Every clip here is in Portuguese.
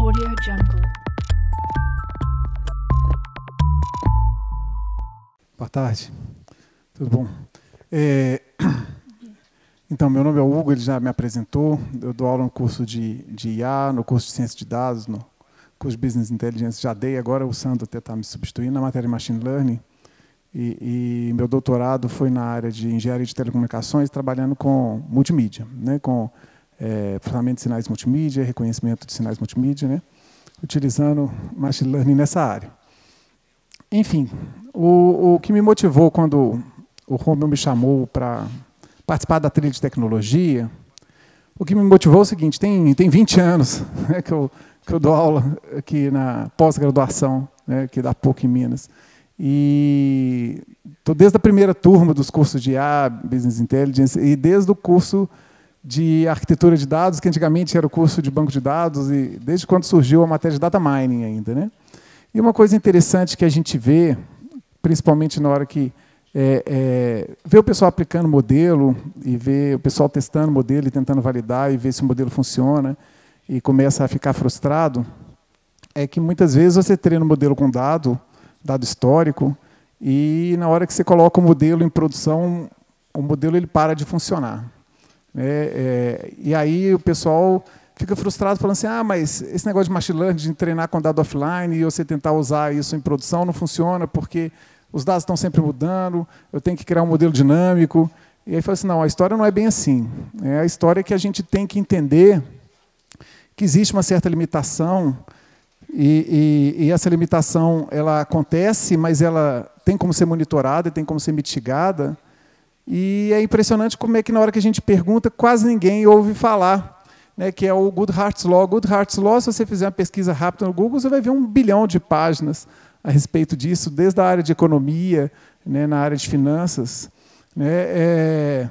AudioJungle. Boa tarde, tudo bom? Então, meu nome é Hugo, ele já me apresentou. Eu dou aula no curso de IA, no curso de Ciência de Dados, no curso de Business Intelligence já dei, agora o Sandro até está me substituindo na matéria de Machine Learning. E meu doutorado foi na área de Engenharia de Telecomunicações, trabalhando com multimídia, né, com processamento de sinais multimídia, reconhecimento de sinais multimídia, né, utilizando Machine Learning nessa área. Enfim, o que me motivou quando o Romeu me chamou para participar da trilha de tecnologia, o que me motivou é o seguinte: tem 20 anos, né, que eu dou aula aqui na pós-graduação, né, aqui da PUC em Minas. E estou desde a primeira turma dos cursos de IA, Business Intelligence, e desde o curso de arquitetura de dados, que antigamente era o curso de banco de dados, e desde quando surgiu a matéria de data mining ainda, né? E uma coisa interessante que a gente vê, principalmente na hora que vê o pessoal aplicando modelo, e vê o pessoal testando modelo e tentando validar, e ver se o modelo funciona, e começa a ficar frustrado, é que muitas vezes você treina o modelo com dado histórico, e na hora que você coloca o modelo em produção, o modelo ele para de funcionar. E aí o pessoal fica frustrado, falando assim: mas esse negócio de machine learning, de treinar com dado offline, e você tentar usar isso em produção, não funciona, porque os dados estão sempre mudando, eu tenho que criar um modelo dinâmico. E aí fala assim: não, a história não é bem assim. A história é que a gente tem que entender que existe uma certa limitação, e essa limitação ela acontece, mas ela tem como ser monitorada, tem como ser mitigada. E é impressionante como é que, na hora que a gente pergunta, quase ninguém ouve falar, né, que é o Goodhart's Law. Goodhart's Law, se você fizer uma pesquisa rápida no Google, você vai ver 1 bilhão de páginas a respeito disso, desde a área de economia, né, na área de finanças. É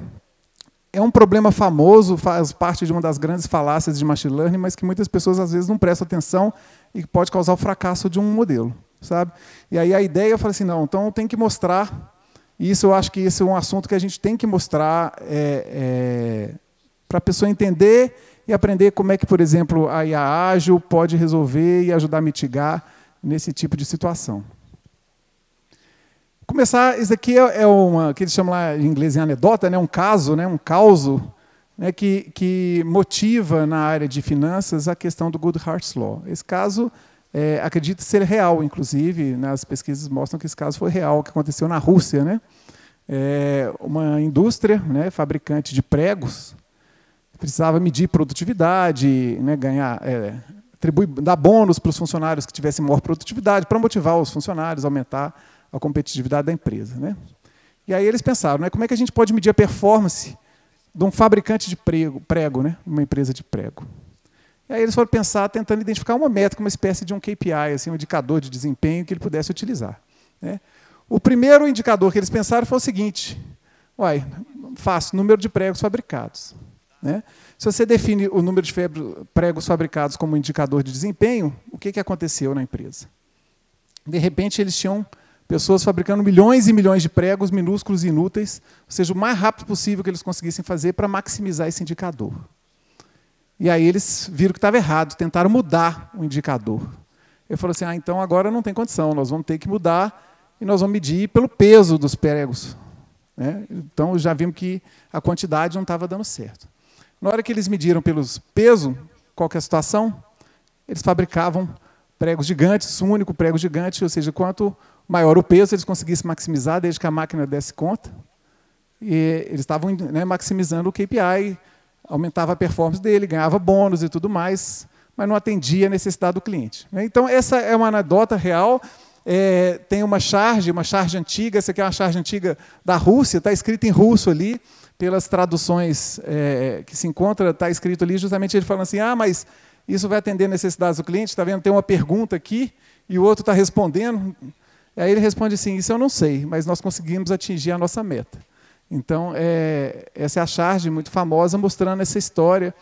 um problema famoso, faz parte de uma das grandes falácias de machine learning, mas que muitas pessoas às vezes não prestam atenção e que pode causar o fracasso de um modelo, sabe? E aí a ideia, eu falei assim: não, então tem que mostrar. E isso, eu acho que esse é um assunto que a gente tem que mostrar para a pessoa entender e aprender como é que, por exemplo, a IA ágil pode resolver e ajudar a mitigar nesse tipo de situação. Começar, isso aqui é uma que eles chamam lá em inglês de anedota, né, um caso, né, um causo, né, que motiva na área de finanças a questão do Goodhart's Law. Esse caso acredita ser real, inclusive, né, as pesquisas mostram que esse caso foi real, que aconteceu na Rússia, né? Uma indústria, né, fabricante de pregos, precisava medir produtividade, né, dar bônus para os funcionários que tivessem maior produtividade, para motivar os funcionários, aumentar a competitividade da empresa, né? E aí eles pensaram, né, como é que a gente pode medir a performance de um fabricante de prego, né, uma empresa de prego. E aí eles foram pensar, tentando identificar uma métrica, uma espécie de um KPI, assim, um indicador de desempenho que ele pudesse utilizar, né? O primeiro indicador que eles pensaram foi o seguinte: fácil, número de pregos fabricados, né? Se você define o número de pregos fabricados como indicador de desempenho, o que aconteceu na empresa? De repente, eles tinham pessoas fabricando milhões e milhões de pregos minúsculos e inúteis, ou seja, o mais rápido possível que eles conseguissem fazer para maximizar esse indicador. E aí eles viram que estava errado, tentaram mudar o indicador. Eu falei assim: então agora não tem condição, nós vamos ter que mudar e nós vamos medir pelo peso dos pregos, né? Então já vimos que a quantidade não estava dando certo. Na hora que eles mediram pelos peso, qual que é a situação? Eles fabricavam pregos gigantes, um único prego gigante, ou seja, quanto maior o peso, eles conseguissem maximizar desde que a máquina desse conta. E eles estavam, né, maximizando o KPI, aumentava a performance dele, ganhava bônus e tudo mais, mas não atendia a necessidade do cliente. Então, essa é uma anedota real. Tem uma charge antiga, essa aqui é uma charge antiga da Rússia, está escrito em russo ali, pelas traduções que se encontra, está escrito ali justamente ele falando assim: mas isso vai atender necessidades do cliente? Está vendo? Tem uma pergunta aqui e o outro está respondendo. Aí ele responde assim: isso eu não sei, mas nós conseguimos atingir a nossa meta. Então, essa é a charge muito famosa, mostrando essa história.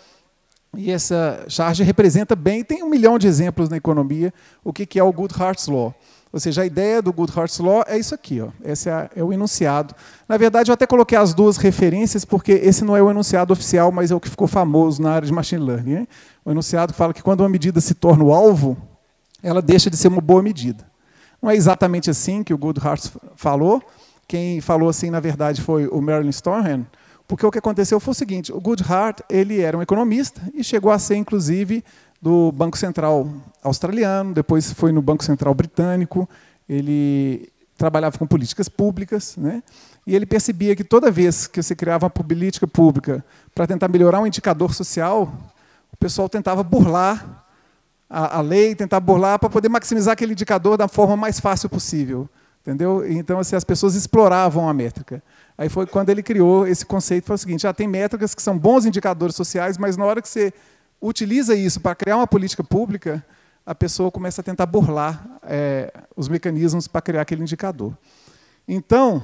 E essa charge representa bem, tem 1 milhão de exemplos na economia, o que é o Goodhart's Law. Ou seja, a ideia do Goodhart's Law é isso aqui. Ó. Esse é o enunciado. Na verdade, eu até coloquei as duas referências, porque esse não é o enunciado oficial, mas é o que ficou famoso na área de machine learning. Né? O enunciado fala que quando uma medida se torna o alvo, ela deixa de ser uma boa medida. Não é exatamente assim que o Goodhart falou. Quem falou assim, na verdade, foi o Merlin Storeham, porque o que aconteceu foi o seguinte: o Goodhart ele era um economista e chegou a ser, inclusive, do Banco Central australiano, depois foi no Banco Central britânico, ele trabalhava com políticas públicas, né? E ele percebia que toda vez que você criava uma política pública para tentar melhorar um indicador social, o pessoal tentava burlar a lei, tentar burlar para poder maximizar aquele indicador da forma mais fácil possível. Entendeu? Então, assim, as pessoas exploravam a métrica. Aí foi quando ele criou esse conceito, foi o seguinte: tem métricas que são bons indicadores sociais, mas na hora que você utiliza isso para criar uma política pública, a pessoa começa a tentar burlar os mecanismos para criar aquele indicador. Então,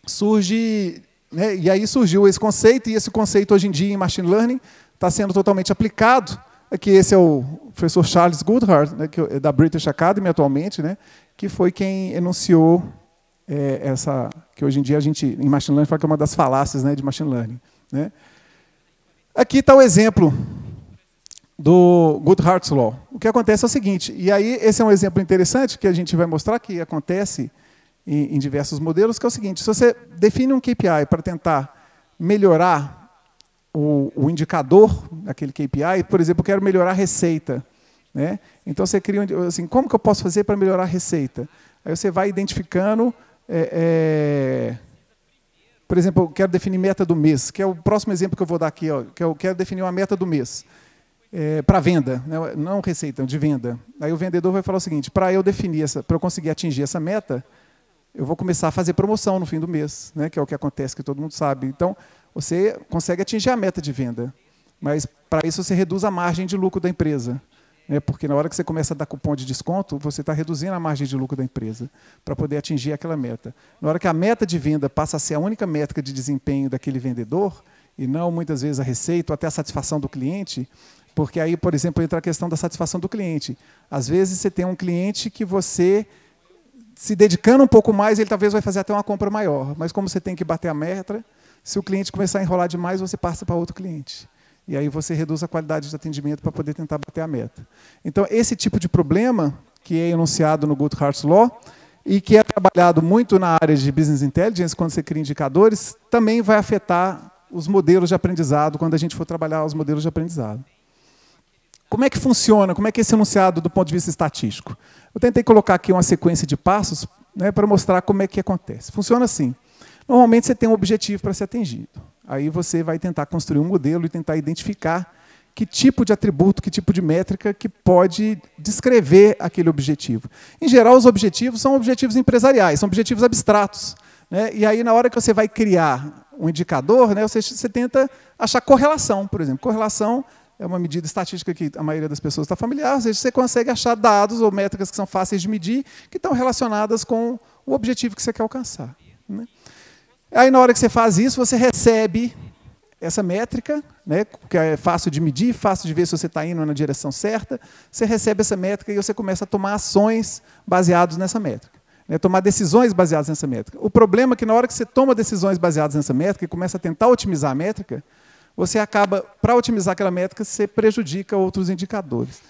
surge, né, e aí surgiu esse conceito, e esse conceito hoje em dia em Machine Learning está sendo totalmente aplicado. Aqui esse é o professor Charles Goodhart, né, que é da British Academy atualmente, né, que foi quem enunciou essa, que hoje em dia a gente, em Machine Learning, fala que é uma das falácias, né, de Machine Learning. Né. Aqui está o exemplo do Goodhart's Law. O que acontece é o seguinte, e aí esse é um exemplo interessante que a gente vai mostrar que acontece em diversos modelos, que é o seguinte: se você define um KPI para tentar melhorar o indicador daquele KPI, por exemplo, eu quero melhorar a receita. Né? Então, você cria assim, como que eu posso fazer para melhorar a receita? Aí você vai identificando, por exemplo, eu quero definir meta do mês, que é o próximo exemplo que eu vou dar aqui, ó, que eu quero definir uma meta do mês para venda, né? Não receita, de venda. Aí o vendedor vai falar o seguinte: para eu definir para eu conseguir atingir essa meta, eu vou começar a fazer promoção no fim do mês, né? Que é o que acontece, que todo mundo sabe. Então, você consegue atingir a meta de venda, mas para isso você reduz a margem de lucro da empresa. Né? Porque na hora que você começa a dar cupom de desconto, você está reduzindo a margem de lucro da empresa para poder atingir aquela meta. Na hora que a meta de venda passa a ser a única métrica de desempenho daquele vendedor, e não muitas vezes a receita ou até a satisfação do cliente, porque aí, por exemplo, entra a questão da satisfação do cliente. Às vezes você tem um cliente que você, se dedicando um pouco mais, ele talvez vai fazer até uma compra maior, mas como você tem que bater a meta, se o cliente começar a enrolar demais, você passa para outro cliente. E aí você reduz a qualidade de atendimento para poder tentar bater a meta. Então, esse tipo de problema, que é enunciado no Goodhart's Law, e que é trabalhado muito na área de Business Intelligence, quando você cria indicadores, também vai afetar os modelos de aprendizado, quando a gente for trabalhar os modelos de aprendizado. Como é que funciona? Como é que é esse enunciado do ponto de vista estatístico? Eu tentei colocar aqui uma sequência de passos, né, para mostrar como é que acontece. Funciona assim. Normalmente você tem um objetivo para ser atingido. Aí você vai tentar construir um modelo e tentar identificar que tipo de atributo, que tipo de métrica que pode descrever aquele objetivo. Em geral, os objetivos são objetivos empresariais, são objetivos abstratos. Né? E aí, na hora que você vai criar um indicador, né, você tenta achar correlação, por exemplo. Correlação é uma medida estatística que a maioria das pessoas está familiar, ou seja, você consegue achar dados ou métricas que são fáceis de medir, que estão relacionadas com o objetivo que você quer alcançar. Né? Aí, na hora que você faz isso, você recebe essa métrica, né, que é fácil de medir, fácil de ver se você está indo na direção certa. Você recebe essa métrica e você começa a tomar ações baseadas nessa métrica. Né, tomar decisões baseadas nessa métrica. O problema é que, na hora que você toma decisões baseadas nessa métrica e começa a tentar otimizar a métrica, você acaba, para otimizar aquela métrica, você prejudica outros indicadores.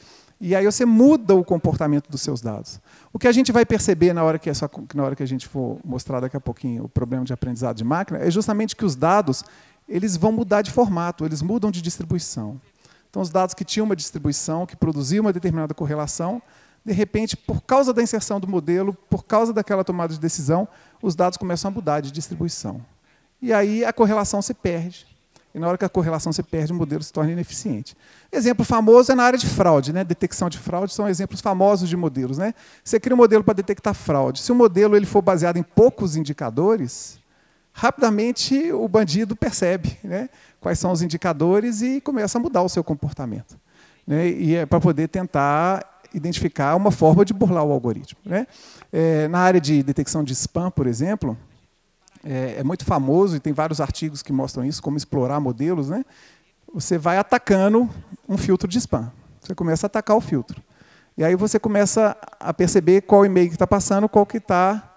E aí você muda o comportamento dos seus dados. O que a gente vai perceber na hora que a gente for mostrar daqui a pouquinho o problema de aprendizado de máquina é justamente que os dados eles vão mudar de formato, eles mudam de distribuição. Então, os dados que tinham uma distribuição, que produziam uma determinada correlação, de repente, por causa da inserção do modelo, por causa daquela tomada de decisão, os dados começam a mudar de distribuição. E aí a correlação se perde. E na hora que a correlação se perde, o modelo se torna ineficiente. Exemplo famoso é na área de fraude. Né? Detecção de fraude são exemplos famosos de modelos. Né? Você cria um modelo para detectar fraude. Se o modelo ele for baseado em poucos indicadores, rapidamente o bandido percebe, né, quais são os indicadores e começa a mudar o seu comportamento. Né? E é para poder tentar identificar uma forma de burlar o algoritmo. Né? Na área de detecção de spam, por exemplo, é muito famoso, e tem vários artigos que mostram isso, como explorar modelos. Né? Você vai atacando um filtro de spam. Você começa a atacar o filtro. E aí você começa a perceber qual e-mail que está passando, qual que está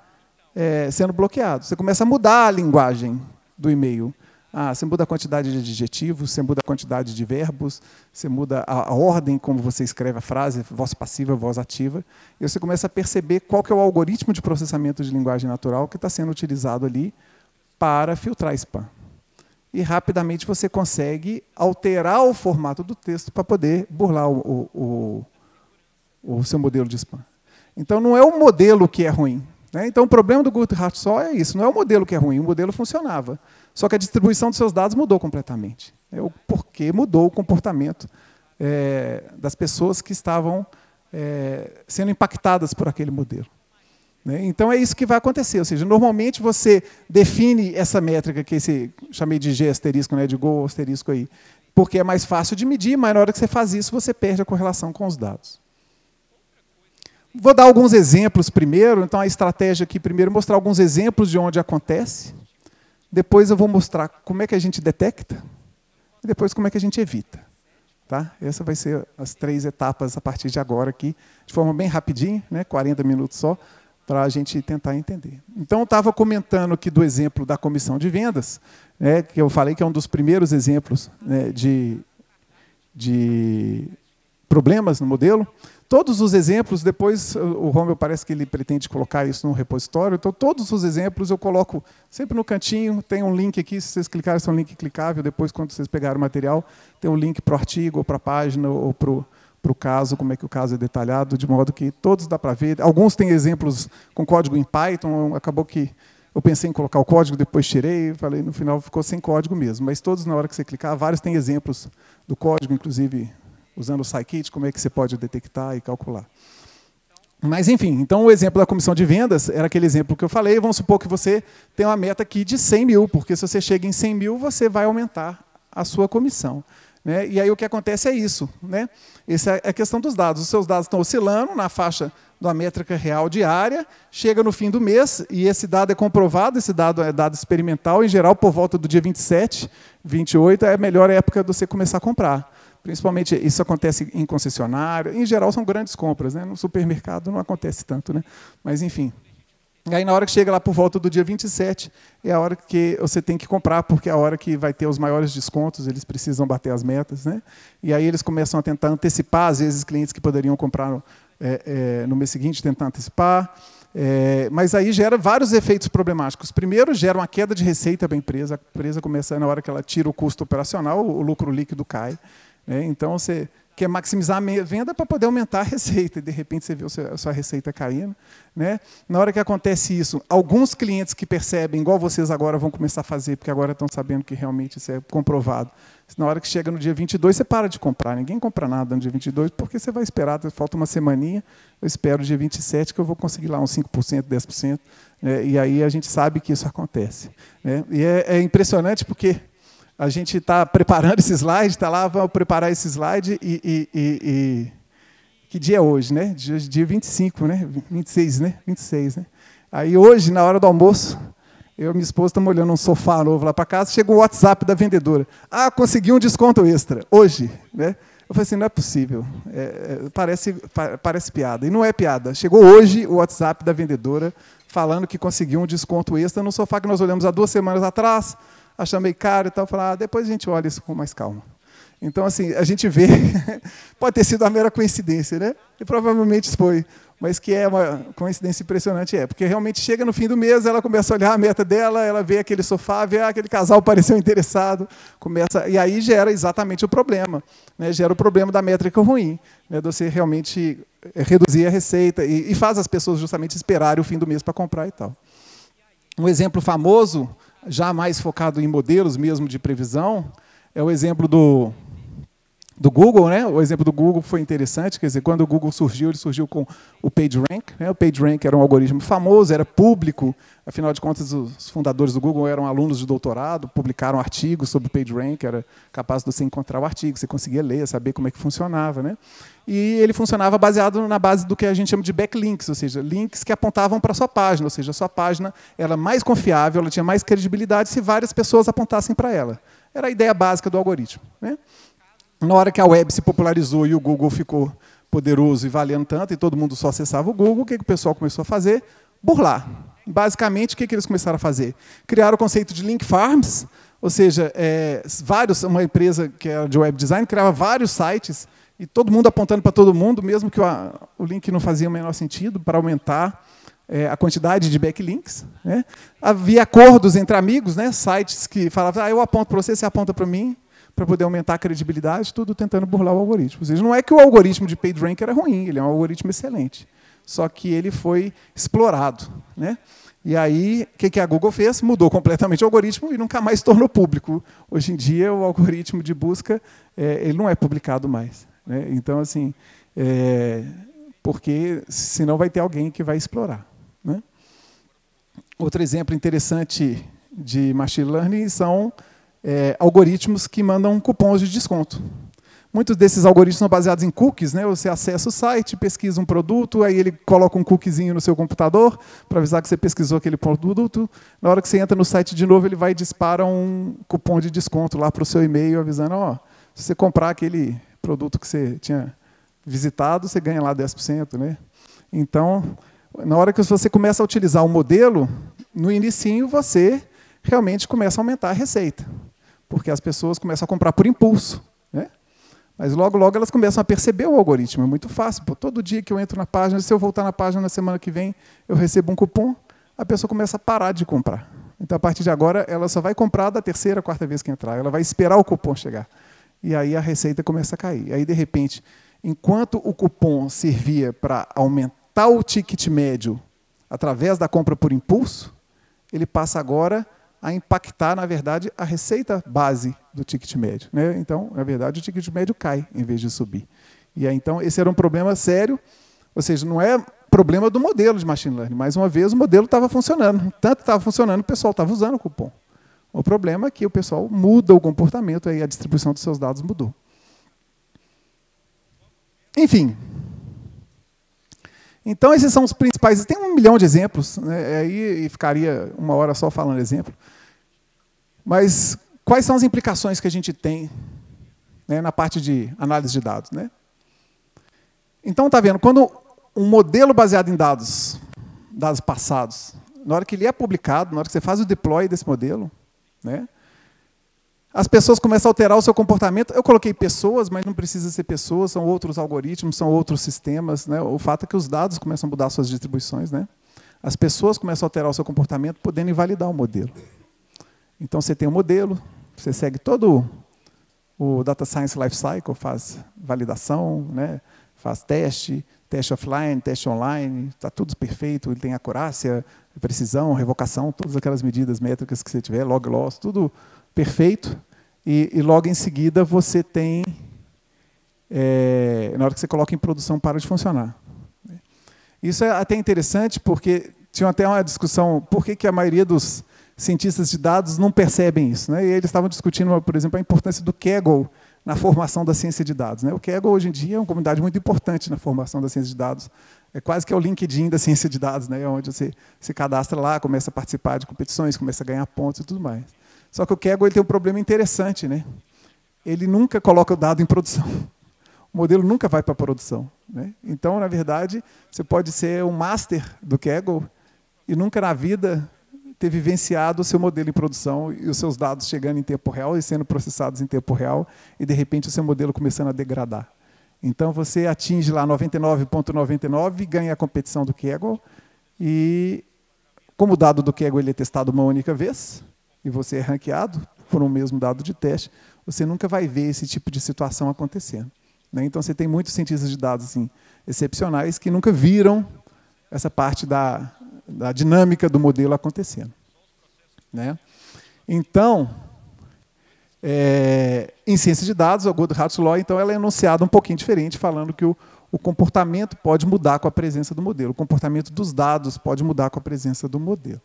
sendo bloqueado. Você começa a mudar a linguagem do e-mail. Você muda a quantidade de adjetivos, você muda a quantidade de verbos, você muda a ordem como você escreve a frase, voz passiva, voz ativa, e você começa a perceber qual que é o algoritmo de processamento de linguagem natural que está sendo utilizado ali para filtrar spam. E rapidamente você consegue alterar o formato do texto para poder burlar o seu modelo de spam. Então, não é o modelo que é ruim. Né? Então, o problema do Goodhart-Shaw é isso, não é o modelo que é ruim, o modelo funcionava. Só que a distribuição dos seus dados mudou completamente. O porquê mudou o comportamento das pessoas que estavam sendo impactadas por aquele modelo. Né? Então, é isso que vai acontecer. Ou seja, normalmente você define essa métrica, que chamei de G asterisco, né, de Go asterisco aí, porque é mais fácil de medir, mas na hora que você faz isso, você perde a correlação com os dados. Vou dar alguns exemplos primeiro. Então, a estratégia aqui, primeiro, mostrar alguns exemplos de onde acontece. Depois eu vou mostrar como é que a gente detecta. E depois como é que a gente evita. Tá? Essa vai ser as 3 etapas a partir de agora aqui, de forma bem rapidinha, né, 40 minutos só, para a gente tentar entender. Então, eu estava comentando aqui do exemplo da comissão de vendas, né, que eu falei que é um dos primeiros exemplos, né, de problemas no modelo. Todos os exemplos, depois o Romeu parece que ele pretende colocar isso no repositório, então todos os exemplos eu coloco sempre no cantinho, tem um link aqui, se vocês clicarem, é um link clicável, depois quando vocês pegarem o material, tem um link para o artigo, ou para a página, ou para o caso, como é que o caso é detalhado, de modo que todos dá para ver. Alguns têm exemplos com código em Python, acabou que eu pensei em colocar o código, depois tirei, falei, no final ficou sem código mesmo, mas todos, na hora que você clicar, vários têm exemplos do código, inclusive usando o scikit, como é que você pode detectar e calcular. Mas, enfim, então o exemplo da comissão de vendas era aquele exemplo que eu falei. Vamos supor que você tem uma meta aqui de 100 mil, porque se você chega em 100 mil, você vai aumentar a sua comissão. Né? E aí o que acontece é isso. Né? Essa é a questão dos dados. Os seus dados estão oscilando na faixa da métrica real diária, chega no fim do mês, e esse dado é comprovado, esse dado é dado experimental, em geral, por volta do dia 27, 28, é a melhor época de você começar a comprar. Principalmente, isso acontece em concessionário, em geral são grandes compras, né? No supermercado não acontece tanto, né? Mas, enfim. E aí, na hora que chega lá por volta do dia 27, é a hora que você tem que comprar, porque é a hora que vai ter os maiores descontos, eles precisam bater as metas. Né? E aí eles começam a tentar antecipar, às vezes, clientes que poderiam comprar no mês seguinte, tentar antecipar. Mas aí gera vários efeitos problemáticos. Primeiro, gera uma queda de receita para a empresa começa, na hora que ela tira o custo operacional, o lucro líquido cai. Então, você quer maximizar a venda para poder aumentar a receita, e, de repente, você vê a sua receita caindo. Né? Na hora que acontece isso, alguns clientes que percebem, igual vocês agora vão começar a fazer, porque agora estão sabendo que realmente isso é comprovado. Na hora que chega no dia 22, você para de comprar. Ninguém compra nada no dia 22, porque você vai esperar, falta uma semaninha, eu espero o dia 27 que eu vou conseguir lá uns 5%, 10%. Né? E aí a gente sabe que isso acontece. Né? E é impressionante porque a gente está preparando esse slide, está lá, vamos preparar esse slide e que dia é hoje, né? Dia 25, né? 26, né? 26, né? Aí hoje, na hora do almoço, eu e minha esposa estamos olhando um sofá novo lá para casa, chegou o WhatsApp da vendedora. Consegui um desconto extra, hoje. Né? Eu falei assim, não é possível, parece piada. E não é piada. Chegou hoje o WhatsApp da vendedora falando que conseguiu um desconto extra no sofá que nós olhamos há 2 semanas atrás, achamos meio caro e tal, falar, depois a gente olha isso com mais calma. Então, assim, a gente vê, pode ter sido uma mera coincidência, né? E provavelmente foi, mas que é uma coincidência impressionante, porque realmente chega no fim do mês, ela começa a olhar a meta dela, ela vê aquele sofá, vê aquele casal pareceu interessado, e aí gera exatamente o problema, né? Gera o problema da métrica ruim, né? De você realmente reduzir a receita e faz as pessoas justamente esperarem o fim do mês para comprar e tal. Um exemplo famoso, já mais focado em modelos mesmo de previsão, é o exemplo do Google. Né? O exemplo do Google foi interessante, quer dizer, quando o Google surgiu, ele surgiu com o PageRank. Né? O PageRank era um algoritmo famoso, era público, afinal de contas, os fundadores do Google eram alunos de doutorado, publicaram artigos sobre o PageRank, era capaz de você encontrar o artigo, você conseguia ler, saber como é que funcionava. Né? E ele funcionava baseado na base do que a gente chama de backlinks, ou seja, links que apontavam para a sua página, ou seja, a sua página era mais confiável, ela tinha mais credibilidade se várias pessoas apontassem para ela. Era a ideia básica do algoritmo. Né? Na hora que a web se popularizou e o Google ficou poderoso e valendo tanto, e todo mundo só acessava o Google, o que o pessoal começou a fazer? Burlar. Basicamente, o que eles começaram a fazer? Criaram o conceito de link farms, ou seja, uma empresa que era de web design criava vários sites, e todo mundo apontando para todo mundo, mesmo que o link não fazia o menor sentido, para aumentar a quantidade de backlinks. Né? Havia acordos entre amigos, né? Sites que falavam, eu aponto para você, você aponta para mim, para poder aumentar a credibilidade, tudo tentando burlar o algoritmo. Ou seja, não é que o algoritmo de PageRank era ruim, ele é um algoritmo excelente, só que ele foi explorado. Né? E aí, o que a Google fez? Mudou completamente o algoritmo e nunca mais tornou público. Hoje em dia, o algoritmo de busca ele não é publicado mais. Né? Então, assim, porque senão vai ter alguém que vai explorar. Né? Outro exemplo interessante de machine learning são algoritmos que mandam cupons de desconto. Muitos desses algoritmos são baseados em cookies, né? Você acessa o site, pesquisa um produto, aí ele coloca um cookiezinho no seu computador para avisar que você pesquisou aquele produto. Na hora que você entra no site de novo, ele vai e dispara um cupom de desconto lá para o seu e-mail, avisando, se você comprar aquele produto que você tinha visitado, você ganha lá 10%. Né? Então, na hora que você começa a utilizar o modelo, no inicinho você realmente começa a aumentar a receita, porque as pessoas começam a comprar por impulso. Né? Mas logo, logo elas começam a perceber o algoritmo. É muito fácil. Todo dia que eu entro na página, se eu voltar na página na semana que vem, eu recebo um cupom, a pessoa começa a parar de comprar. Então, a partir de agora, ela só vai comprar da terceira, quarta vez que entrar. Ela vai esperar o cupom chegar. E aí a receita começa a cair. Aí, de repente, enquanto o cupom servia para aumentar o ticket médio através da compra por impulso, ele passa agora a impactar, na verdade, a receita base do ticket médio. Né? Então, na verdade, o ticket médio cai em vez de subir. E aí, então, esse era um problema sério, ou seja, não é problema do modelo de machine learning. Mais uma vez, o modelo estava funcionando. Tanto estava funcionando, o pessoal estava usando o cupom. O problema é que o pessoal muda o comportamento, aí a distribuição dos seus dados mudou. Enfim. Então, esses são os principais. Tem 1 milhão de exemplos, né? Aí ficaria 1 hora só falando exemplo. Mas quais são as implicações que a gente tem, né, na parte de análise de dados? Né? Então, está vendo, quando um modelo baseado em dados passados, na hora que ele é publicado, na hora que você faz o deploy desse modelo, né, as pessoas começam a alterar o seu comportamento. Eu coloquei pessoas, mas não precisa ser pessoas, são outros algoritmos, são outros sistemas. Né? O fato é que os dados começam a mudar suas distribuições. Né? As pessoas começam a alterar o seu comportamento, podendo invalidar o modelo. Então, você tem um modelo, você segue todo o Data Science Lifecycle, faz validação, né? Faz teste offline, teste online, está tudo perfeito, ele tem acurácia, precisão, revocação, todas aquelas medidas métricas que você tiver, log loss, tudo perfeito. E logo em seguida você tem, na hora que você coloca em produção, para de funcionar. Isso é até interessante, porque tinha até uma discussão, por que a maioria dos cientistas de dados não percebem isso. Né? E eles estavam discutindo, por exemplo, a importância do Kaggle na formação da ciência de dados. Né? O Kaggle, hoje em dia, é uma comunidade muito importante na formação da ciência de dados. É quase que é o LinkedIn da ciência de dados, né? Onde você se cadastra lá, começa a participar de competições, começa a ganhar pontos e tudo mais. Só que o Kaggle ele tem um problema interessante. Né? Ele nunca coloca o dado em produção. O modelo nunca vai para a produção. Né? Então, na verdade, você pode ser um master do Kaggle e nunca na vida ter vivenciado o seu modelo em produção e os seus dados chegando em tempo real e sendo processados em tempo real e, de repente, o seu modelo começando a degradar. Então, você atinge lá 99,99 e ganha a competição do Kaggle. E, como o dado do Kaggle ele é testado uma única vez, e você é ranqueado por um mesmo dado de teste, você nunca vai ver esse tipo de situação acontecendo. Né? Então, você tem muitos cientistas de dados assim, excepcionais que nunca viram essa parte da dinâmica do modelo acontecendo. Né? Então, em ciência de dados, o Goodhart's Law, então, ela é enunciada um pouquinho diferente, falando que o comportamento pode mudar com a presença do modelo. O comportamento dos dados pode mudar com a presença do modelo.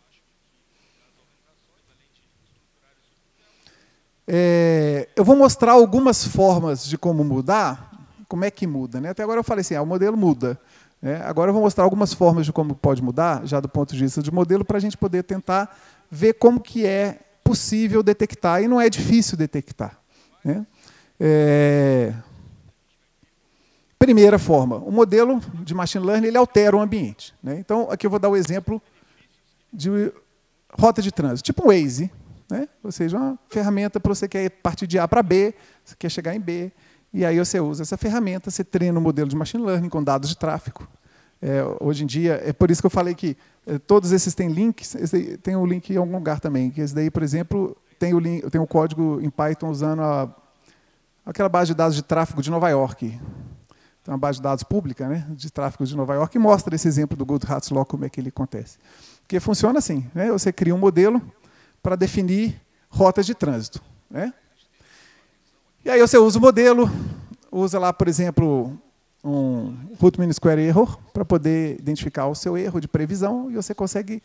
Eu vou mostrar algumas formas de como mudar, como é que muda. Né? Até agora eu falei assim, o modelo muda. Agora eu vou mostrar algumas formas de como pode mudar, já do ponto de vista de modelo, para a gente poder tentar ver como que é possível detectar, e não é difícil detectar. Né? Primeira forma, o modelo de machine learning ele altera o ambiente, né? Então, aqui eu vou dar o exemplo de rota de trânsito, tipo um Waze, né? Ou seja, uma ferramenta para você quer partir de A para B, você quer chegar em B, e aí você usa essa ferramenta, você treina um modelo de machine learning com dados de tráfego. Hoje em dia, é por isso que eu falei que todos esses têm links, tem um link em algum lugar também, que esse daí, por exemplo, tem o código em Python usando aquela base de dados de tráfego de Nova York. Tem uma base de dados pública, né, de tráfego de Nova York, e mostra esse exemplo do Goodhart's Law, como é que ele acontece. Porque funciona assim, né, você cria um modelo para definir rotas de trânsito, né? E aí você usa o modelo, usa lá, por exemplo, um root mean square error, para poder identificar o seu erro de previsão, e você consegue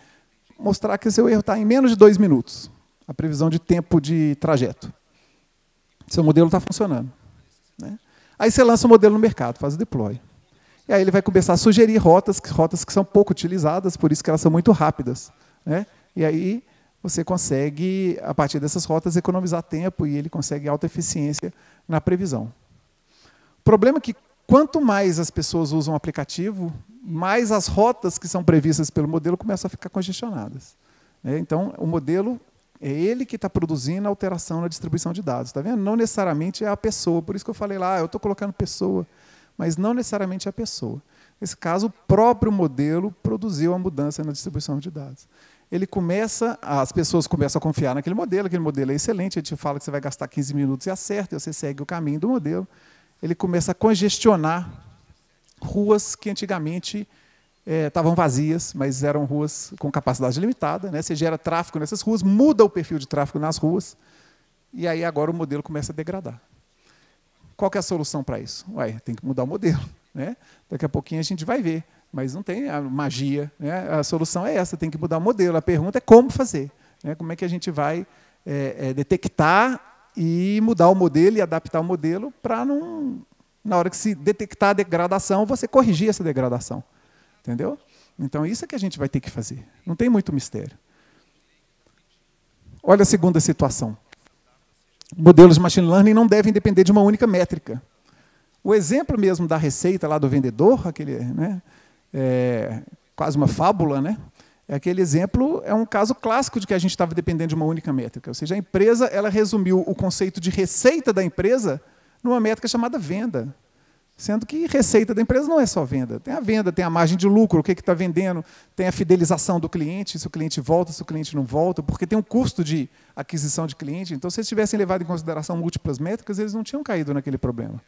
mostrar que o seu erro está em menos de 2 minutos, a previsão de tempo de trajeto. Seu modelo está funcionando, né? Aí você lança o modelo no mercado, faz o deploy. E aí ele vai começar a sugerir rotas que são pouco utilizadas, por isso que elas são muito rápidas, né? E aí você consegue, a partir dessas rotas, economizar tempo e ele consegue alta eficiência na previsão. O problema é que quanto mais as pessoas usam o aplicativo, mais as rotas que são previstas pelo modelo começam a ficar congestionadas, né? Então, o modelo é ele que está produzindo a alteração na distribuição de dados. Tá vendo? Não necessariamente é a pessoa. Por isso que eu falei lá, eu estou colocando pessoa, mas não necessariamente é a pessoa. Nesse caso, o próprio modelo produziu a mudança na distribuição de dados. As pessoas começam a confiar aquele modelo é excelente, a gente fala que você vai gastar 15 minutos e acerta, e você segue o caminho do modelo. Ele começa a congestionar ruas que antigamente estavam vazias, mas eram ruas com capacidade limitada, né? Você gera tráfego nessas ruas, muda o perfil de tráfego nas ruas, e aí agora o modelo começa a degradar. Qual que é a solução para isso? Tem que mudar o modelo, né? Daqui a pouquinho a gente vai ver, mas não tem a magia, né? A solução é essa, tem que mudar o modelo. A pergunta é como fazer, né? Como é que a gente vai detectar e mudar o modelo e adaptar o modelo para, na hora que se detectar a degradação, você corrigir essa degradação. Entendeu? Então, isso é que a gente vai ter que fazer. Não tem muito mistério. Olha a segunda situação. Modelos de machine learning não devem depender de uma única métrica. O exemplo mesmo da receita lá do vendedor, aquele, né, quase uma fábula, né? Aquele exemplo é um caso clássico de que a gente estava dependendo de uma única métrica. Ou seja, a empresa ela resumiu o conceito de receita da empresa numa métrica chamada venda. Sendo que receita da empresa não é só venda. Tem a venda, tem a margem de lucro, o que está vendendo, tem a fidelização do cliente, se o cliente volta, se o cliente não volta, porque tem um custo de aquisição de cliente. Então, se eles tivessem levado em consideração múltiplas métricas, eles não tinham caído naquele problema.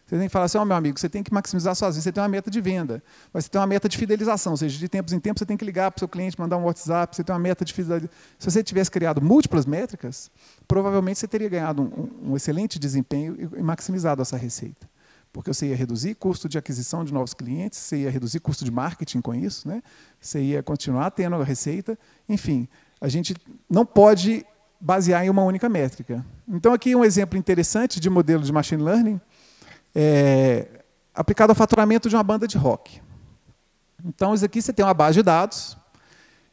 Você tem que falar assim, meu amigo, você tem que maximizar suas vendas, você tem uma meta de venda, mas você tem uma meta de fidelização, ou seja, de tempos em tempos você tem que ligar para o seu cliente, mandar um WhatsApp, você tem uma meta de fidelização. Se você tivesse criado múltiplas métricas, provavelmente você teria ganhado um excelente desempenho e maximizado essa receita. Porque você ia reduzir custo de aquisição de novos clientes, você ia reduzir custo de marketing com isso, né? Você ia continuar tendo a receita. Enfim, a gente não pode basear em uma única métrica. Então, aqui um exemplo interessante de modelo de machine learning aplicado ao faturamento de uma banda de rock. Então, isso aqui você tem uma base de dados,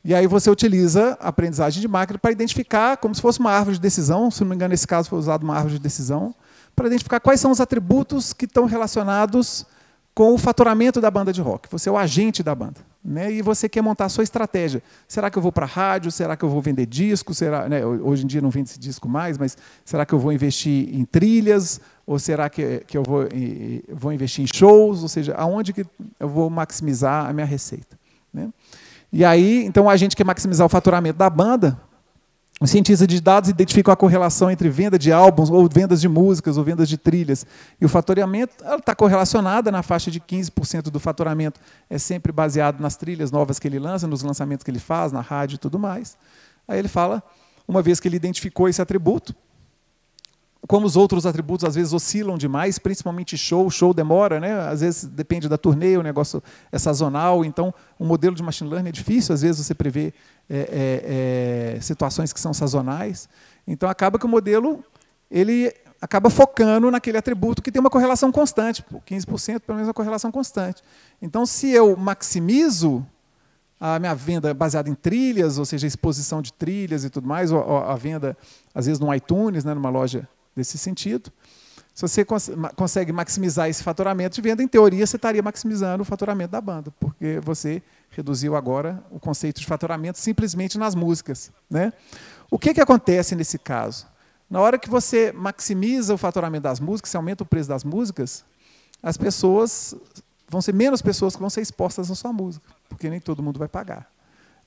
e aí você utiliza a aprendizagem de máquina para identificar, como se fosse uma árvore de decisão, se não me engano, nesse caso foi usado uma árvore de decisão, para identificar quais são os atributos que estão relacionados com o faturamento da banda de rock. Você é o agente da banda, né? E você quer montar a sua estratégia. Será que eu vou para a rádio? Será que eu vou vender disco? Será, né? Hoje em dia não vende esse disco mais, mas será que eu vou investir em trilhas? Ou será que eu vou investir em shows? Ou seja, aonde que eu vou maximizar a minha receita, né? E aí, então, a gente quer maximizar o faturamento da banda. Os cientistas de dados identificam a correlação entre venda de álbuns, ou vendas de músicas, ou vendas de trilhas. E o faturamento está correlacionada na faixa de 15% do faturamento. É sempre baseado nas trilhas novas que ele lança, nos lançamentos que ele faz, na rádio e tudo mais. Aí ele fala, uma vez que ele identificou esse atributo, como os outros atributos às vezes oscilam demais, principalmente show demora, né? Às vezes depende da turnê, o negócio é sazonal, então um modelo de machine learning é difícil, às vezes você prevê situações que são sazonais, então acaba que o modelo ele acaba focando naquele atributo que tem uma correlação constante, 15% pelo menos uma correlação constante. Então, se eu maximizo a minha venda baseada em trilhas, ou seja, a exposição de trilhas e tudo mais, ou a venda, às vezes, no iTunes, né, numa loja desse sentido, Se você consegue maximizar esse faturamento de venda, em teoria você estaria maximizando o faturamento da banda, porque você reduziu agora o conceito de faturamento simplesmente nas músicas, né? O que acontece nesse caso? Na hora que você maximiza o faturamento das músicas, você aumenta o preço das músicas, as pessoas vão ser menos pessoas que vão ser expostas à sua música, porque nem todo mundo vai pagar,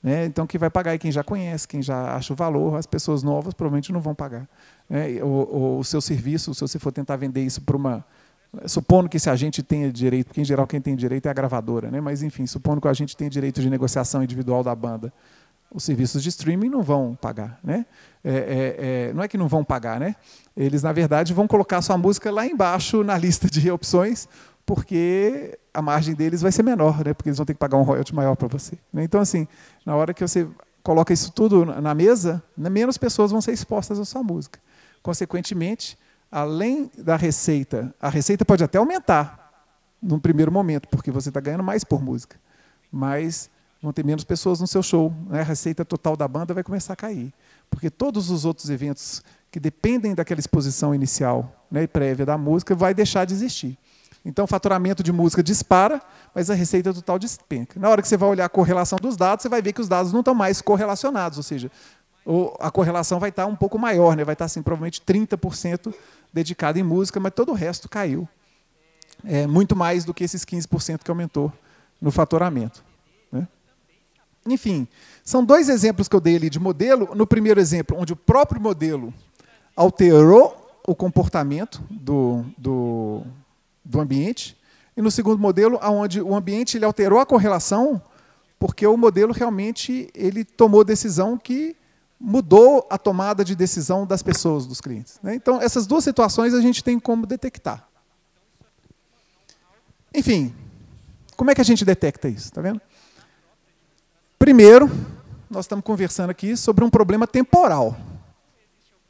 né? Então, quem vai pagar é quem já conhece, quem já acha o valor. As pessoas novas provavelmente não vão pagar, né? O seu serviço, se você for tentar vender isso para uma... Supondo que esse agente tenha direito, porque em geral quem tem direito é a gravadora, né? Mas, enfim, supondo que o agente tenha direito de negociação individual da banda, os serviços de streaming não vão pagar, né? Não é que não vão pagar, né? Eles, na verdade, vão colocar sua música lá embaixo na lista de opções, porque a margem deles vai ser menor, né? Porque eles vão ter que pagar um royalty maior para você, né? Então, assim, na hora que você coloca isso tudo na mesa, menos pessoas vão ser expostas à sua música. Consequentemente, além da receita, a receita pode até aumentar num primeiro momento, porque você está ganhando mais por música, mas vão ter menos pessoas no seu show, né? A receita total da banda vai começar a cair, porque todos os outros eventos que dependem daquela exposição inicial, né, e prévia da música, vai deixar de existir. Então, o faturamento de música dispara, mas a receita total despenca. Na hora que você vai olhar a correlação dos dados, você vai ver que os dados não estão mais correlacionados, ou seja, a correlação vai estar um pouco maior, né? Vai estar assim, provavelmente 30% dedicado em música, mas todo o resto caiu. Muito mais do que esses 15% que aumentou no faturamento, né? Enfim, são dois exemplos que eu dei ali de modelo. No primeiro exemplo, onde o próprio modelo alterou o comportamento do ambiente, e no segundo modelo, onde o ambiente ele alterou a correlação, porque o modelo realmente ele tomou decisão que mudou a tomada de decisão das pessoas, dos clientes, né? Então, essas duas situações a gente tem como detectar. Enfim, como é que a gente detecta isso? Tá vendo? Primeiro, nós estamos conversando aqui sobre um problema temporal,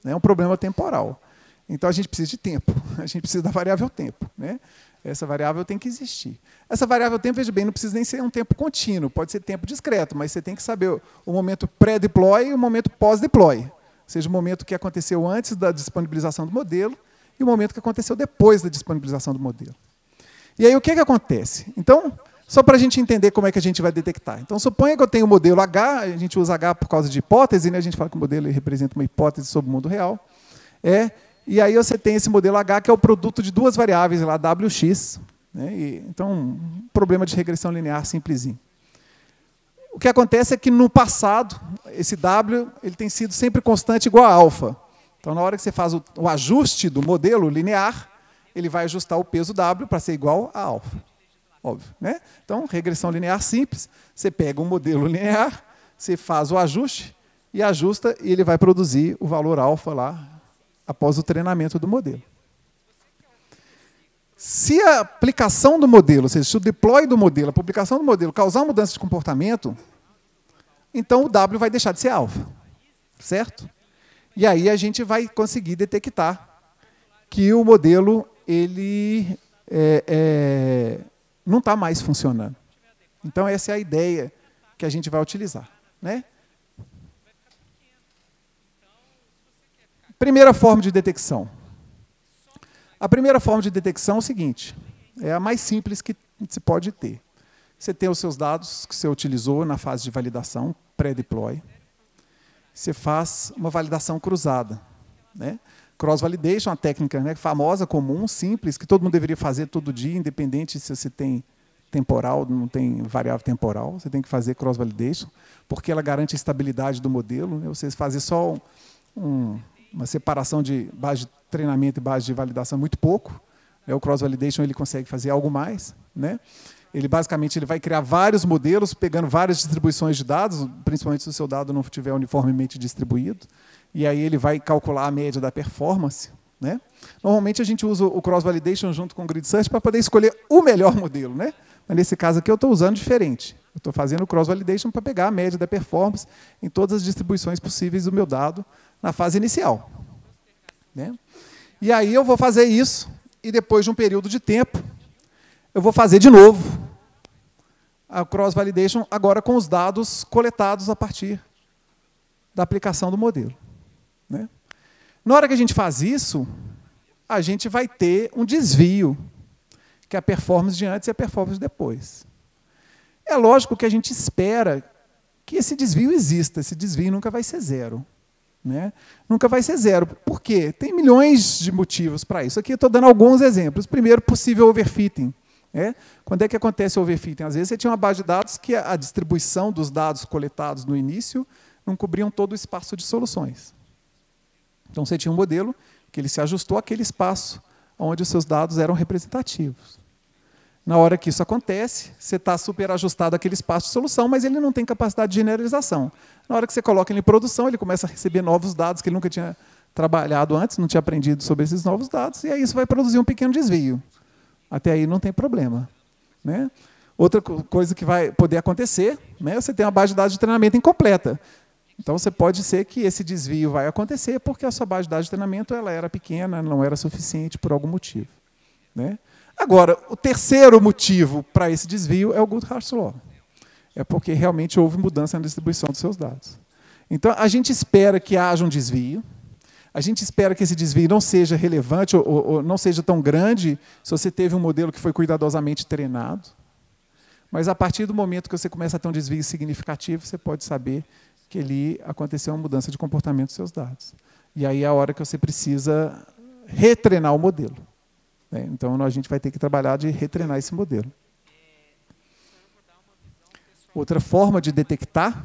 né? Um problema temporal. Então, a gente precisa de tempo, a gente precisa da variável tempo, né? Essa variável tem que existir. Essa variável tempo, veja bem, não precisa nem ser um tempo contínuo, pode ser tempo discreto, mas você tem que saber o momento pré-deploy e o momento pós-deploy. Ou seja, o momento que aconteceu antes da disponibilização do modelo e o momento que aconteceu depois da disponibilização do modelo. E aí, o que acontece? Então, só para a gente entender como é que a gente vai detectar. Então, suponha que eu tenho o modelo H, a gente usa H por causa de hipótese, né? A gente fala que o modelo representa uma hipótese sobre o mundo real. E aí você tem esse modelo H, que é o produto de duas variáveis, lá, W e X, né? Então, um problema de regressão linear simplesinho. O que acontece é que, no passado, esse W ele tem sido sempre constante igual a alfa. Então, na hora que você faz o ajuste do modelo linear, ele vai ajustar o peso W para ser igual a alfa. Óbvio, né? Então, regressão linear simples, você pega um modelo linear, você faz o ajuste e ajusta, e ele vai produzir o valor alfa lá, após o treinamento do modelo. Se a aplicação do modelo, ou seja, se o deploy do modelo, a publicação do modelo, causar uma mudança de comportamento, então o W vai deixar de ser alfa, certo? E aí a gente vai conseguir detectar que o modelo ele não está mais funcionando. Então, essa é a ideia que a gente vai utilizar, né? Primeira forma de detecção. A primeira forma de detecção é o seguinte, é a mais simples que se pode ter. Você tem os seus dados que você utilizou na fase de validação, pré-deploy. Você faz uma validação cruzada, né? Cross-validation, uma técnica, né, famosa, comum, simples, que todo mundo deveria fazer todo dia, independente se você tem temporal, não tem variável temporal. Você tem que fazer cross-validation, porque ela garante a estabilidade do modelo, né? Você fazer só uma separação de base de treinamento e base de validação muito pouco, né? O cross-validation ele consegue fazer algo mais, né? Ele basicamente ele vai criar vários modelos, pegando várias distribuições de dados, principalmente se o seu dado não estiver uniformemente distribuído, e aí ele vai calcular a média da performance, né? Normalmente a gente usa o cross-validation junto com o grid search para poder escolher o melhor modelo, né? Mas nesse caso aqui eu estou usando diferente. Eu estou fazendo o cross-validation para pegar a média da performance em todas as distribuições possíveis do meu dado na fase inicial, né? E aí eu vou fazer isso, e depois de um período de tempo, eu vou fazer de novo a cross-validation, agora com os dados coletados a partir da aplicação do modelo, né? Na hora que a gente faz isso, a gente vai ter um desvio, que é a performance de antes e a performance de depois. É lógico que a gente espera que esse desvio exista, esse desvio nunca vai ser zero. Né? Nunca vai ser zero. Por quê? Tem milhões de motivos para isso. Aqui eu estou dando alguns exemplos. Primeiro, possível overfitting. Quando é que acontece o overfitting? Às vezes você tinha uma base de dados que a distribuição dos dados coletados no início não cobriam todo o espaço de soluções. Então você tinha um modelo que ele se ajustou àquele espaço onde os seus dados eram representativos. Na hora que isso acontece, você está super ajustado àquele espaço de solução, mas ele não tem capacidade de generalização. Na hora que você coloca ele em produção, ele começa a receber novos dados que ele nunca tinha trabalhado antes, não tinha aprendido sobre esses novos dados, e aí isso vai produzir um pequeno desvio. Até aí não tem problema. Né? Outra coisa que vai poder acontecer, né, você tem uma base de dados de treinamento incompleta. Então, você pode ser que esse desvio vai acontecer porque a sua base de dados de treinamento ela era pequena, não era suficiente por algum motivo. Né? Agora, o terceiro motivo para esse desvio é o Goodhart's Law. É porque realmente houve mudança na distribuição dos seus dados. Então, a gente espera que haja um desvio, a gente espera que esse desvio não seja relevante ou não seja tão grande se você teve um modelo que foi cuidadosamente treinado. Mas, a partir do momento que você começa a ter um desvio significativo, você pode saber que ali aconteceu uma mudança de comportamento dos seus dados. E aí é a hora que você precisa retreinar o modelo. Então, a gente vai ter que trabalhar de retreinar esse modelo. Outra forma de detectar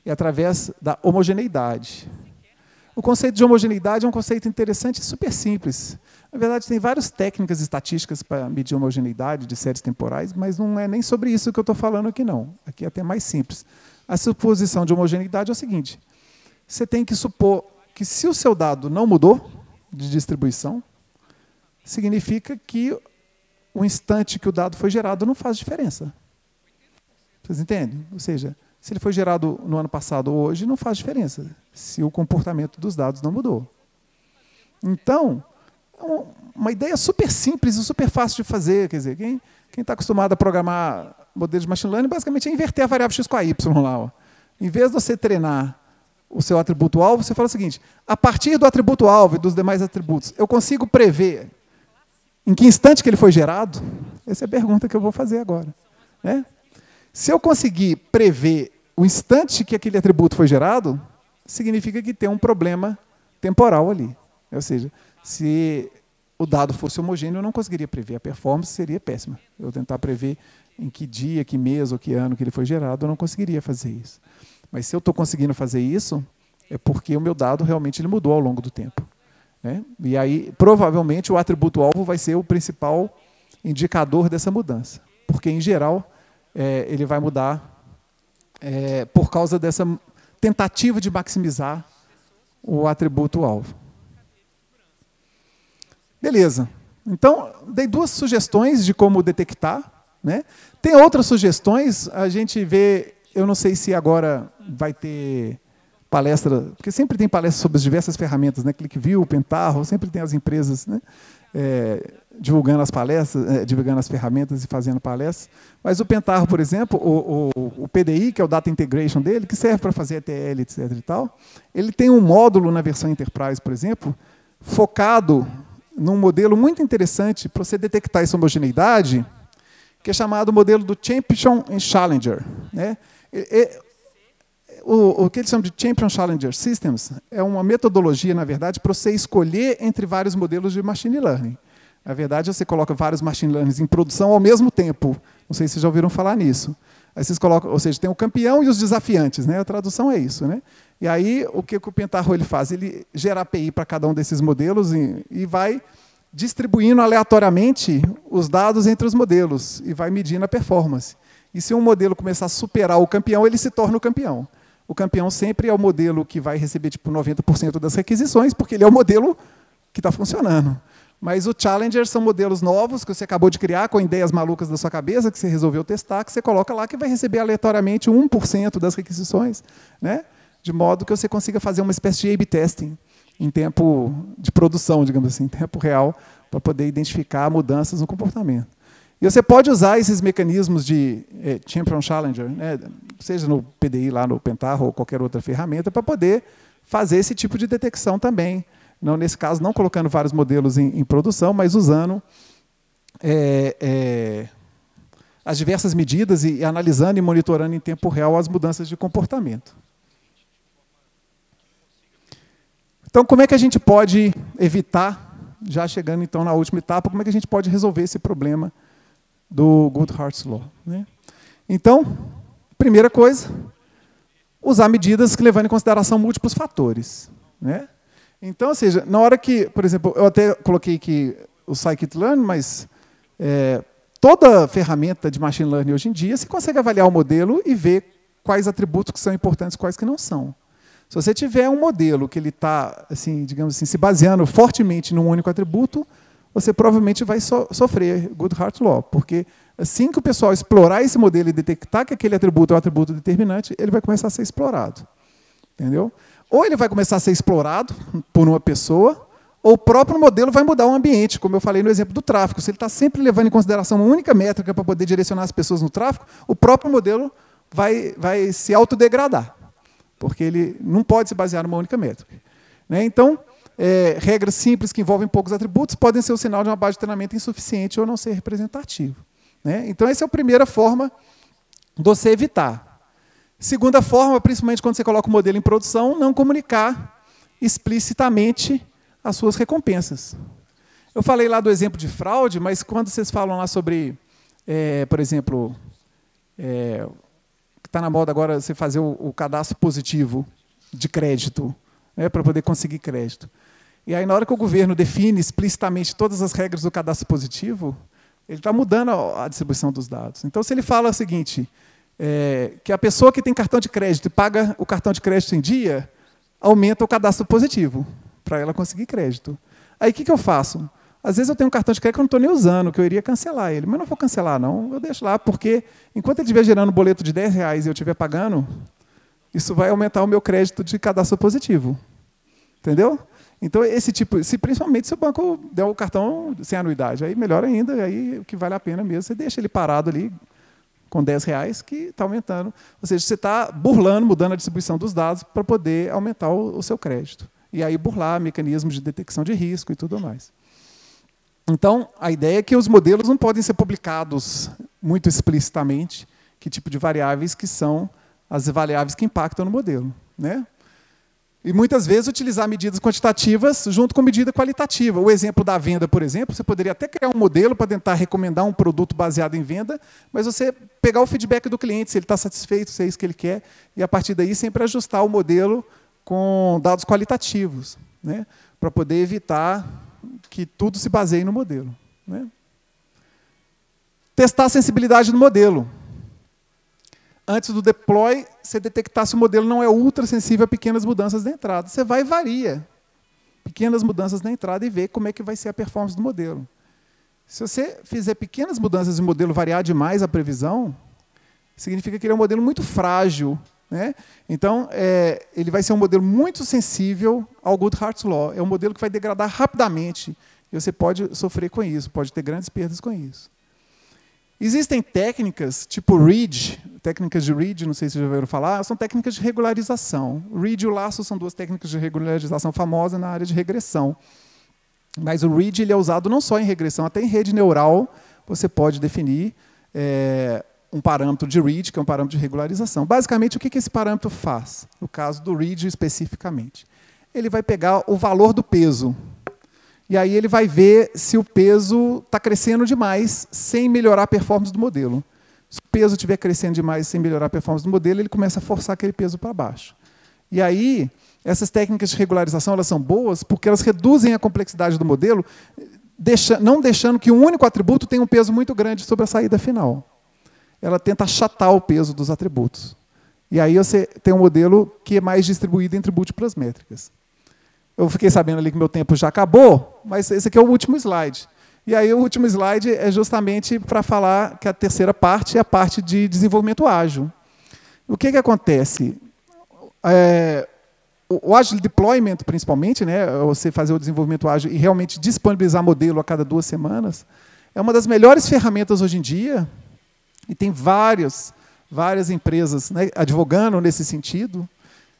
é através da homogeneidade. O conceito de homogeneidade é um conceito interessante e super simples. Na verdade, tem várias técnicas estatísticas para medir a homogeneidade de séries temporais, mas não é nem sobre isso que eu estou falando aqui, não. Aqui é até mais simples. A suposição de homogeneidade é o seguinte: você tem que supor que se o seu dado não mudou de distribuição, significa que o instante que o dado foi gerado não faz diferença. Vocês entendem? Ou seja, se ele foi gerado no ano passado ou hoje, não faz diferença, se o comportamento dos dados não mudou. Então, é uma ideia super simples e super fácil de fazer. Quer dizer, quem está acostumado a programar modelos de machine learning, basicamente é inverter a variável x com a y lá. Ó. Em vez de você treinar o seu atributo-alvo, você fala o seguinte: a partir do atributo-alvo e dos demais atributos, eu consigo prever em que instante que ele foi gerado? Essa é a pergunta que eu vou fazer agora. Né? Se eu conseguir prever o instante que aquele atributo foi gerado, significa que tem um problema temporal ali. Ou seja, se o dado fosse homogêneo, eu não conseguiria prever. A performance seria péssima. Eu tentar prever em que dia, que mês ou que ano que ele foi gerado, eu não conseguiria fazer isso. Mas se eu estou conseguindo fazer isso, é porque o meu dado realmente ele mudou ao longo do tempo. Né? E aí, provavelmente, o atributo-alvo vai ser o principal indicador dessa mudança. Porque, em geral, ele vai mudar por causa dessa tentativa de maximizar o atributo-alvo. Beleza. Então, dei duas sugestões de como detectar. Né? Tem outras sugestões, a gente vê, eu não sei se agora vai ter palestra, porque sempre tem palestra sobre as diversas ferramentas, né? ClickView, Pentaho, sempre tem as empresas, né? Divulgando as palestras, divulgando as ferramentas e fazendo palestras. Mas o Pentaho, por exemplo, o PDI, que é o Data Integration dele, que serve para fazer ETL, etc. e tal, ele tem um módulo na versão Enterprise, por exemplo, focado num modelo muito interessante para você detectar essa homogeneidade, que é chamado modelo do Champion and Challenger. Né? O que eles chamam de Champion Challenger Systems é uma metodologia, na verdade, para você escolher entre vários modelos de machine learning. Na verdade, você coloca vários machine learnings em produção ao mesmo tempo. Não sei se vocês já ouviram falar nisso. Aí vocês colocam, ou seja, tem o campeão e os desafiantes. Né? A tradução é isso. Né? E aí, o que o Pentaho ele faz? Ele gera API para cada um desses modelos e vai distribuindo aleatoriamente os dados entre os modelos e vai medindo a performance. E se um modelo começar a superar o campeão, ele se torna o campeão. O campeão sempre é o modelo que vai receber tipo 90% das requisições, porque ele é o modelo que está funcionando. Mas o Challenger são modelos novos que você acabou de criar com ideias malucas da sua cabeça, que você resolveu testar, que você coloca lá, que vai receber aleatoriamente 1% das requisições, né? De modo que você consiga fazer uma espécie de A/B testing em tempo de produção, digamos assim, em tempo real, para poder identificar mudanças no comportamento. E você pode usar esses mecanismos de Champion Challenger, né, seja no PDI, lá no Pentaho, ou qualquer outra ferramenta, para poder fazer esse tipo de detecção também. não, nesse caso, não colocando vários modelos em produção, mas usando as diversas medidas e analisando e monitorando em tempo real as mudanças de comportamento. Então, como é que a gente pode evitar, já chegando então na última etapa, como é que a gente pode resolver esse problema do Goodhart's Law, né? Então, primeira coisa, usar medidas que levam em consideração múltiplos fatores, né? Então, ou seja, na hora que, por exemplo, eu até coloquei aqui o Scikit-learn, mas toda ferramenta de machine learning hoje em dia, você consegue avaliar o modelo e ver quais atributos que são importantes e quais que não são. Se você tiver um modelo que ele está, assim, digamos assim, se baseando fortemente num único atributo, você provavelmente vai sofrer Goodhart's Law, porque assim que o pessoal explorar esse modelo e detectar que aquele atributo é um atributo determinante, ele vai começar a ser explorado. Entendeu? Ou ele vai começar a ser explorado por uma pessoa, ou o próprio modelo vai mudar o ambiente, como eu falei no exemplo do tráfego. Se ele está sempre levando em consideração uma única métrica para poder direcionar as pessoas no tráfego, o próprio modelo vai se autodegradar, porque ele não pode se basear numa única métrica, né? Então, regras simples que envolvem poucos atributos podem ser o sinal de uma base de treinamento insuficiente ou não ser representativo, né? Então, essa é a primeira forma de você evitar. Segunda forma, principalmente quando você coloca o modelo em produção, não comunicar explicitamente as suas recompensas. Eu falei lá do exemplo de fraude, mas quando vocês falam lá sobre, por exemplo, que está na moda agora você fazer o cadastro positivo de crédito, né, para poder conseguir crédito. E aí, na hora que o governo define explicitamente todas as regras do cadastro positivo, ele está mudando a distribuição dos dados. Então, se ele fala o seguinte, que a pessoa que tem cartão de crédito e paga o cartão de crédito em dia, aumenta o cadastro positivo, para ela conseguir crédito. Aí, o que eu faço? Às vezes eu tenho um cartão de crédito que eu não estou nem usando, que eu iria cancelar ele. Mas não vou cancelar, não. Eu deixo lá, porque enquanto ele estiver gerando um boleto de R$10 e eu estiver pagando, isso vai aumentar o meu crédito de cadastro positivo. Entendeu? Então, esse tipo, principalmente se o banco der o cartão sem anuidade, aí melhor ainda, aí o que vale a pena mesmo, você deixa ele parado ali com R$10, que está aumentando. Ou seja, você está burlando, mudando a distribuição dos dados para poder aumentar o seu crédito. E aí burlar mecanismos de detecção de risco e tudo mais. Então, a ideia é que os modelos não podem ser publicados muito explicitamente que tipo de variáveis que são as variáveis que impactam no modelo, né? E muitas vezes utilizar medidas quantitativas junto com medida qualitativa. O exemplo da venda, por exemplo, você poderia até criar um modelo para tentar recomendar um produto baseado em venda, mas você pegar o feedback do cliente, se ele está satisfeito, se é isso que ele quer, e a partir daí sempre ajustar o modelo com dados qualitativos, né, para poder evitar que tudo se baseie no modelo, né? Testar a sensibilidade do modelo. Antes do deploy, você detectar se o modelo não é ultra sensível a pequenas mudanças da entrada. Você vai e varia pequenas mudanças na entrada e vê como é que vai ser a performance do modelo. Se você fizer pequenas mudanças e o modelo variar demais a previsão, significa que ele é um modelo muito frágil, né? Então, ele vai ser um modelo muito sensível ao Goodhart's Law. É um modelo que vai degradar rapidamente. E você pode sofrer com isso, pode ter grandes perdas com isso. Existem técnicas, tipo READ, técnicas de READ, não sei se vocês já ouviram falar, são técnicas de regularização. O READ e o laço são duas técnicas de regularização famosas na área de regressão. Mas o READ ele é usado não só em regressão, até em rede neural você pode definir um parâmetro de READ, que é um parâmetro de regularização. Basicamente, o que esse parâmetro faz? No caso do READ especificamente. Ele vai pegar o valor do peso. E aí ele vai ver se o peso está crescendo demais sem melhorar a performance do modelo. Se o peso estiver crescendo demais sem melhorar a performance do modelo, ele começa a forçar aquele peso para baixo. E aí, essas técnicas de regularização elas são boas porque elas reduzem a complexidade do modelo, não deixando que um único atributo tenha um peso muito grande sobre a saída final. Ela tenta achatar o peso dos atributos. E aí você tem um modelo que é mais distribuído entre múltiplas métricas. Eu fiquei sabendo ali que meu tempo já acabou, mas esse aqui é o último slide. E aí o último slide é justamente para falar que a terceira parte é a parte de desenvolvimento ágil. O que acontece? O Agile Deployment, principalmente, né, você fazer o desenvolvimento ágil e realmente disponibilizar modelo a cada 2 semanas, é uma das melhores ferramentas hoje em dia, e tem várias empresas, né, advogando nesse sentido.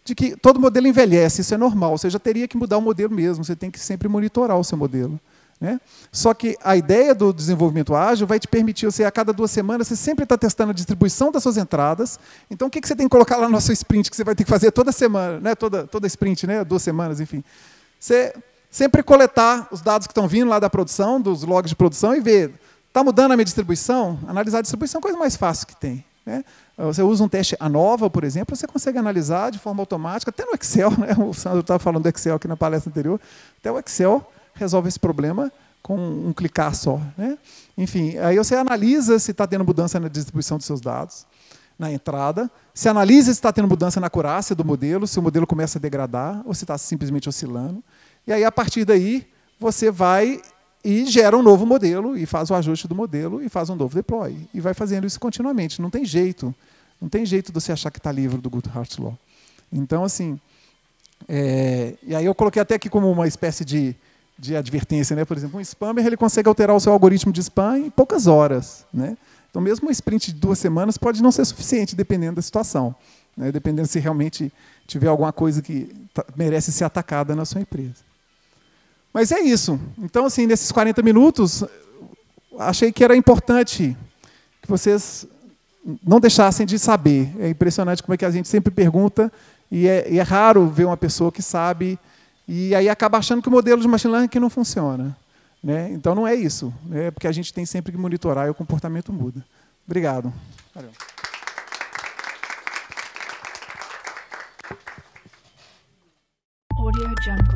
de que todo modelo envelhece, isso é normal, você já teria que mudar o modelo mesmo, você tem que sempre monitorar o seu modelo. Né? Só que a ideia do desenvolvimento ágil vai te permitir, você, a cada 2 semanas, você sempre está testando a distribuição das suas entradas. Então, o que você tem que colocar lá no seu sprint, que você vai ter que fazer toda semana, né? toda sprint, né? 2 semanas, enfim. Você sempre coletar os dados que estão vindo lá da produção, dos logs de produção, e ver, está mudando a minha distribuição? Analisar a distribuição é a coisa mais fácil que tem. Né? Você usa um teste ANOVA, por exemplo, você consegue analisar de forma automática, até no Excel, né? O Sandro estava falando do Excel aqui na palestra anterior, até o Excel resolve esse problema com um clicar só. Né? Enfim, aí você analisa se está tendo mudança na distribuição dos seus dados, na entrada, se analisa se está tendo mudança na acurácia do modelo, se o modelo começa a degradar, ou se está simplesmente oscilando. E aí, a partir daí, você vai e gera um novo modelo, e faz o ajuste do modelo, e faz um novo deploy. E vai fazendo isso continuamente. Não tem jeito. Não tem jeito de você achar que está livre do Goodhart's Law. Então, assim... e aí eu coloquei até aqui como uma espécie de advertência. Né? Por exemplo, um spammer ele consegue alterar o seu algoritmo de spam em poucas horas. Né? Então, mesmo um sprint de 2 semanas pode não ser suficiente, dependendo da situação. Né? Dependendo se realmente tiver alguma coisa que merece ser atacada na sua empresa. Mas é isso. Então, assim, nesses 40 minutos, achei que era importante que vocês não deixassem de saber. É impressionante como é que a gente sempre pergunta, e é raro ver uma pessoa que sabe, e aí acaba achando que o modelo de machine learning não funciona. Né? Então, não é isso. É porque a gente tem sempre que monitorar e o comportamento muda. Obrigado. Valeu. Audio Jungle.